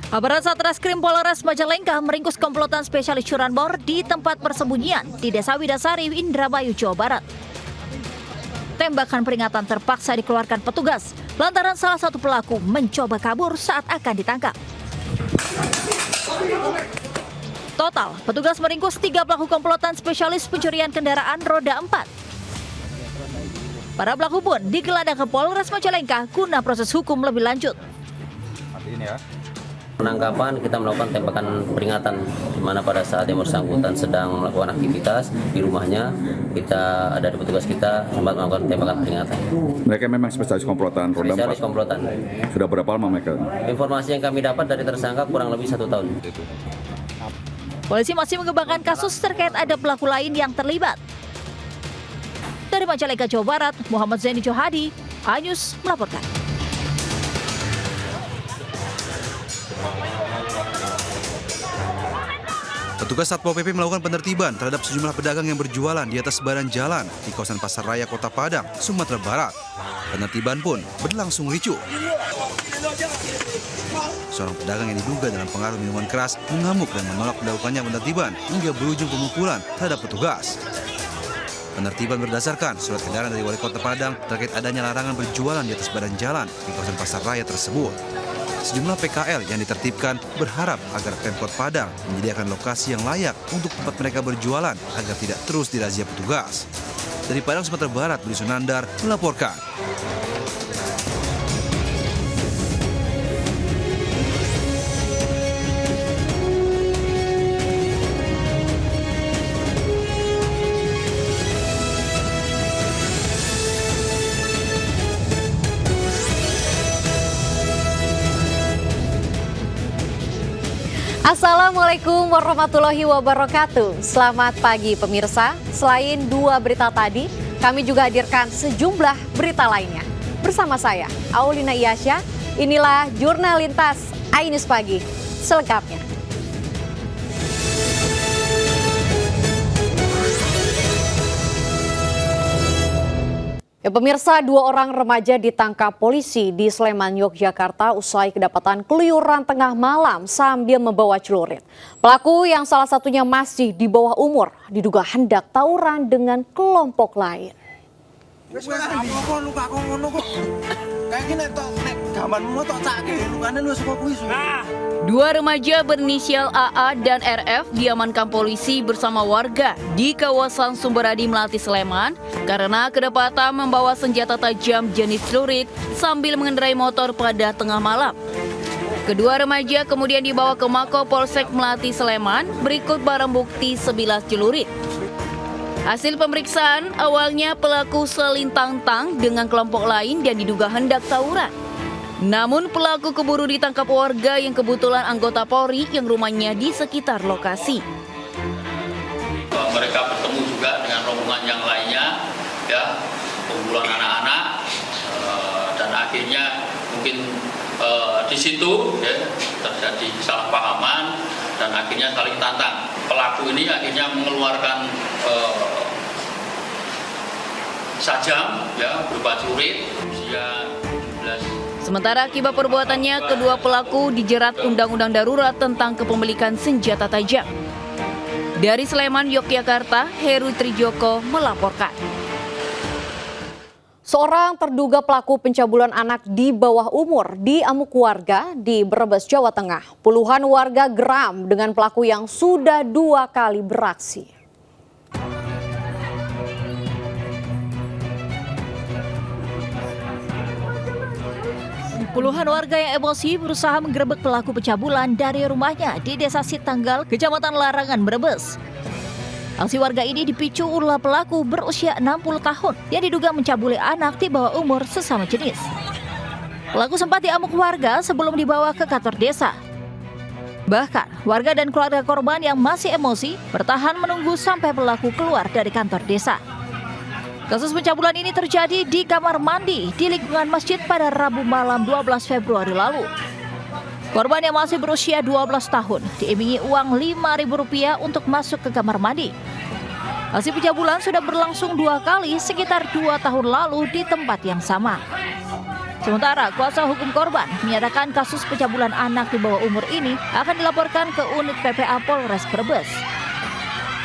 Aparat Satreskrim Polres Majalengka meringkus komplotan spesialis curanmor di tempat persembunyian di Desa Widasari, Indramayu, Jawa Barat. Tembakan peringatan terpaksa dikeluarkan petugas lantaran salah satu pelaku mencoba kabur saat akan ditangkap. Total, petugas meringkus 3 pelaku komplotan spesialis pencurian kendaraan roda 4. Para pelaku pun digelandang ke Polres Majalengka guna proses hukum lebih lanjut. Penangkapan kita melakukan tembakan peringatan di mana pada saat yang bersangkutan sedang melakukan aktivitas di rumahnya, kita ada petugas kita sempat melakukan tembakan peringatan. Mereka memang spesialis komplotan roda 4. Spesialis komplotan. Sudah berapa lama mereka? Informasi yang kami dapat dari tersangka kurang lebih 1 tahun. Polisi masih mengembangkan kasus terkait ada pelaku lain yang terlibat. Dari Majalengka, Jawa Barat, Muhammad Zaini Johadi, iNews melaporkan. Petugas Satpol PP melakukan penertiban terhadap sejumlah pedagang yang berjualan di atas badan jalan di kawasan Pasar Raya Kota Padang, Sumatera Barat. Penertiban pun berlangsung ricuh. Seorang pedagang yang diduga dalam pengaruh minuman keras mengamuk dan menolak dilakukannya penertiban hingga berujung pemukulan terhadap petugas. Penertiban berdasarkan surat edaran dari Wali Kota Padang terkait adanya larangan berjualan di atas badan jalan di kawasan Pasar Raya tersebut. Sejumlah PKL yang ditertibkan berharap agar Pemkot Padang menyediakan lokasi yang layak untuk tempat mereka berjualan agar tidak terus dirazia petugas. Dari Padang, Sumatera Barat, Budi Sunandar melaporkan. Assalamualaikum warahmatullahi wabarakatuh. Selamat pagi pemirsa. Selain 2 berita tadi, kami juga hadirkan sejumlah berita lainnya. Bersama saya, Aulina Iyasya, inilah Jurnal Lintas iNews Pagi selengkapnya. Pemirsa, 2 orang remaja ditangkap polisi di Sleman, Yogyakarta usai kedapatan keluyuran tengah malam sambil membawa celurit. Pelaku yang salah satunya masih di bawah umur diduga hendak tawuran dengan kelompok lain. Dua remaja berinisial AA dan RF diamankan polisi bersama warga di kawasan Sumberadi, Melati, Sleman karena kedapatan membawa senjata tajam jenis celurit sambil mengendarai motor pada tengah malam. Kedua remaja kemudian dibawa ke Mako Polsek Melati, Sleman berikut barang bukti 11 celurit. Hasil pemeriksaan, awalnya pelaku selintang-tang dengan kelompok lain dan diduga hendak tawuran. Namun pelaku keburu ditangkap warga yang kebetulan anggota Polri yang rumahnya di sekitar lokasi. Mereka bertemu juga dengan rombongan yang lainnya, ya, kumpulan anak-anak, dan akhirnya mungkin di situ ya, terjadi kesalahpahaman dan akhirnya saling tantang. Pelaku ini akhirnya mengeluarkan sajam ya, berupa celurit usia 17. Sementara akibat perbuatannya, kedua pelaku dijerat Undang-Undang Darurat tentang kepemilikan senjata tajam. Dari Sleman, Yogyakarta, Heru Trijoko melaporkan. Seorang terduga pelaku pencabulan anak di bawah umur diamuk warga di Brebes, Jawa Tengah. Puluhan warga geram dengan pelaku yang sudah 2 kali beraksi. Puluhan warga yang emosi berusaha menggerebek pelaku pencabulan dari rumahnya di Desa Sitanggal, Kecamatan Larangan, Brebes. Aksi warga ini dipicu ulah pelaku berusia 60 tahun yang diduga mencabuli anak di bawah umur sesama jenis. Pelaku sempat diamuk warga sebelum dibawa ke kantor desa. Bahkan, warga dan keluarga korban yang masih emosi bertahan menunggu sampai pelaku keluar dari kantor desa. Kasus pencabulan ini terjadi di kamar mandi di lingkungan masjid pada Rabu malam 12 Februari lalu. Korban yang masih berusia 12 tahun diimingi uang Rp5.000 untuk masuk ke kamar mandi. Aksi pencabulan sudah berlangsung 2 kali sekitar 2 tahun lalu di tempat yang sama. Sementara kuasa hukum korban menyatakan kasus pencabulan anak di bawah umur ini akan dilaporkan ke unit PPA Polres Brebes.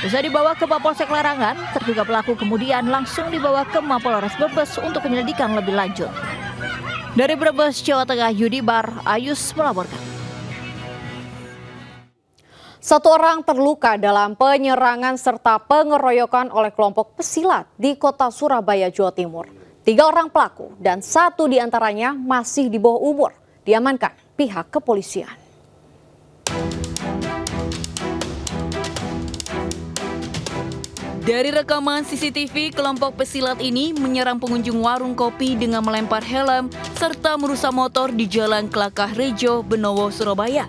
Usai dibawa ke Mapolsek Larangan, terduga pelaku kemudian langsung dibawa ke Mapolres Brebes untuk penyelidikan lebih lanjut. Dari Brebes, Jawa Tengah, Yudibar Ayus melaporkan. 1 orang terluka dalam penyerangan serta pengeroyokan oleh kelompok pesilat di kota Surabaya, Jawa Timur. 3 orang pelaku dan 1 diantaranya masih di bawah umur diamankan pihak kepolisian. Dari rekaman CCTV, kelompok pesilat ini menyerang pengunjung warung kopi dengan melempar helm serta merusak motor di Jalan Kelakah Rejo, Benowo, Surabaya.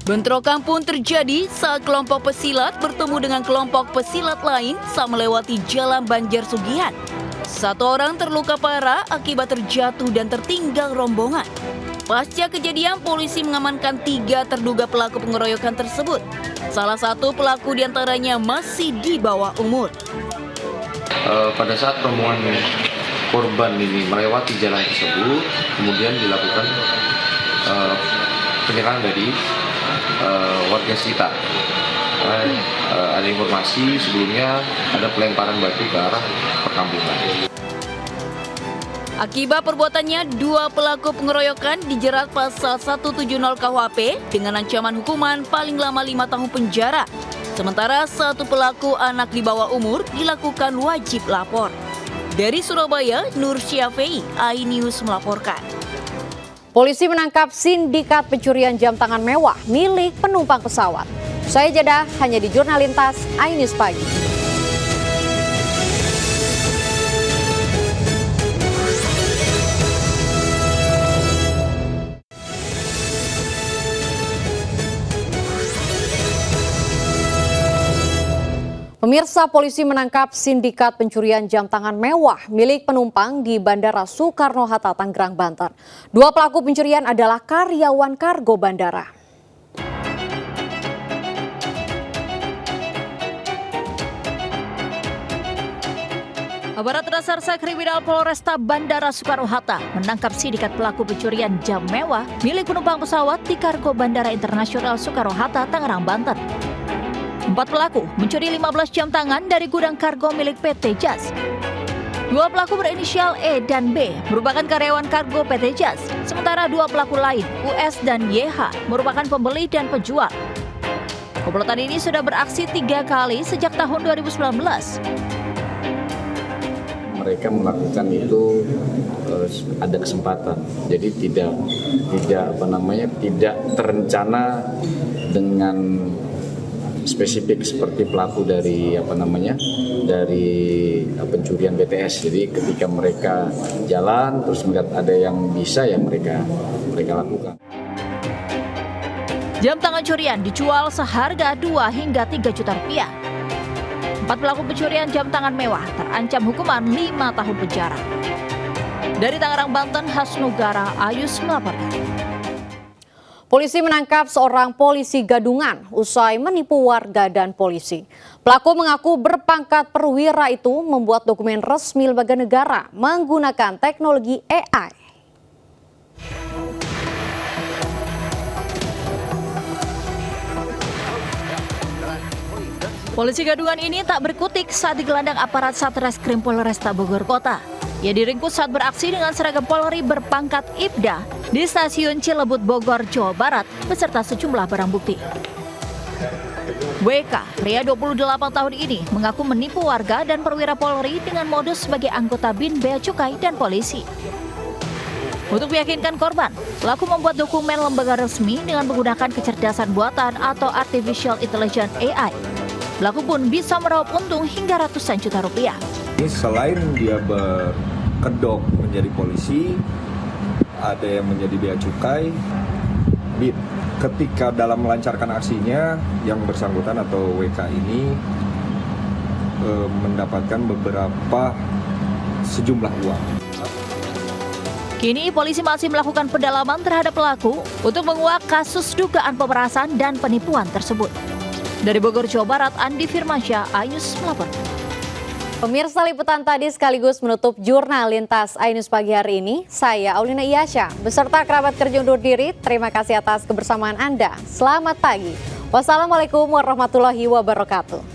Bentrokan pun terjadi saat kelompok pesilat bertemu dengan kelompok pesilat lain saat melewati Jalan Banjar Sugihan. 1 orang terluka parah akibat terjatuh dan tertinggal rombongan. Pasca kejadian, polisi mengamankan 3 terduga pelaku pengeroyokan tersebut. Salah satu pelaku diantaranya masih di bawah umur. Pada saat rombongan korban ini melewati jalan tersebut, kemudian dilakukan penyerangan dari warga sekitar. Ada informasi sebelumnya ada pelemparan batu ke arah perkampungan. Akibat perbuatannya, 2 pelaku pengeroyokan dijerat pasal 170 KUHP dengan ancaman hukuman paling lama 5 tahun penjara. Sementara 1 pelaku anak di bawah umur dilakukan wajib lapor. Dari Surabaya, Nur Syafi'i, iNews melaporkan. Polisi menangkap sindikat pencurian jam tangan mewah milik penumpang pesawat. Saya jeda hanya di Jurnal Lintas iNews Pagi. Pemirsa, polisi menangkap sindikat pencurian jam tangan mewah milik penumpang di Bandara Soekarno-Hatta, Tangerang, Banten. 2 pelaku pencurian adalah karyawan kargo bandara. Aparat Reserse Kriminal Polresta Bandara Soekarno-Hatta menangkap sindikat pelaku pencurian jam mewah milik penumpang pesawat di Kargo Bandara Internasional Soekarno-Hatta, Tangerang, Banten. 4 pelaku mencuri 15 jam tangan dari gudang kargo milik PT JAS. 2 pelaku berinisial E dan B merupakan karyawan kargo PT JAS, sementara 2 pelaku lain, US dan YH, merupakan pembeli dan penjual. Komplotan ini sudah beraksi 3 kali sejak tahun 2019. Mereka melakukan itu ada kesempatan, jadi tidak terencana dengan spesifik seperti pelaku dari pencurian BTS. Jadi ketika mereka jalan terus melihat ada yang bisa, ya mereka lakukan. Jam tangan curian dijual seharga 2 hingga 3 juta rupiah. 4 pelaku pencurian jam tangan mewah terancam hukuman 5 tahun penjara. Dari Tangerang, Banten, Hasnugara Ayus melaporkan. Polisi menangkap seorang polisi gadungan usai menipu warga dan polisi. Pelaku mengaku berpangkat perwira itu membuat dokumen resmi lembaga negara menggunakan teknologi AI. Polisi gadungan ini tak berkutik saat digelandang aparat Satreskrim Polresta Bogor Kota. Ia diringkus saat beraksi dengan seragam Polri berpangkat Ibda di stasiun Cilebut, Bogor, Jawa Barat beserta sejumlah barang bukti. WK, pria 28 tahun ini, mengaku menipu warga dan perwira Polri dengan modus sebagai anggota BIN Bea Cukai dan polisi. Untuk meyakinkan korban, pelaku membuat dokumen lembaga resmi dengan menggunakan kecerdasan buatan atau Artificial Intelligence AI. Pelaku pun bisa meraup untung hingga ratusan juta rupiah. Ini selain dia berkedok menjadi polisi, ada yang menjadi bea cukai, BIN. Ketika dalam melancarkan aksinya, yang bersangkutan atau WK ini mendapatkan sejumlah uang. Kini polisi masih melakukan pendalaman terhadap pelaku untuk menguak kasus dugaan pemerasan dan penipuan tersebut. Dari Bogor, Jawa Barat, Andi Firmansyah, iNews melaporkan. Pemirsa, liputan tadi sekaligus menutup jurnal lintas Ainus pagi hari ini. Saya Aulina Iyasya beserta kerabat kerja undur diri. Terima kasih atas kebersamaan Anda. Selamat pagi. Wassalamualaikum warahmatullahi wabarakatuh.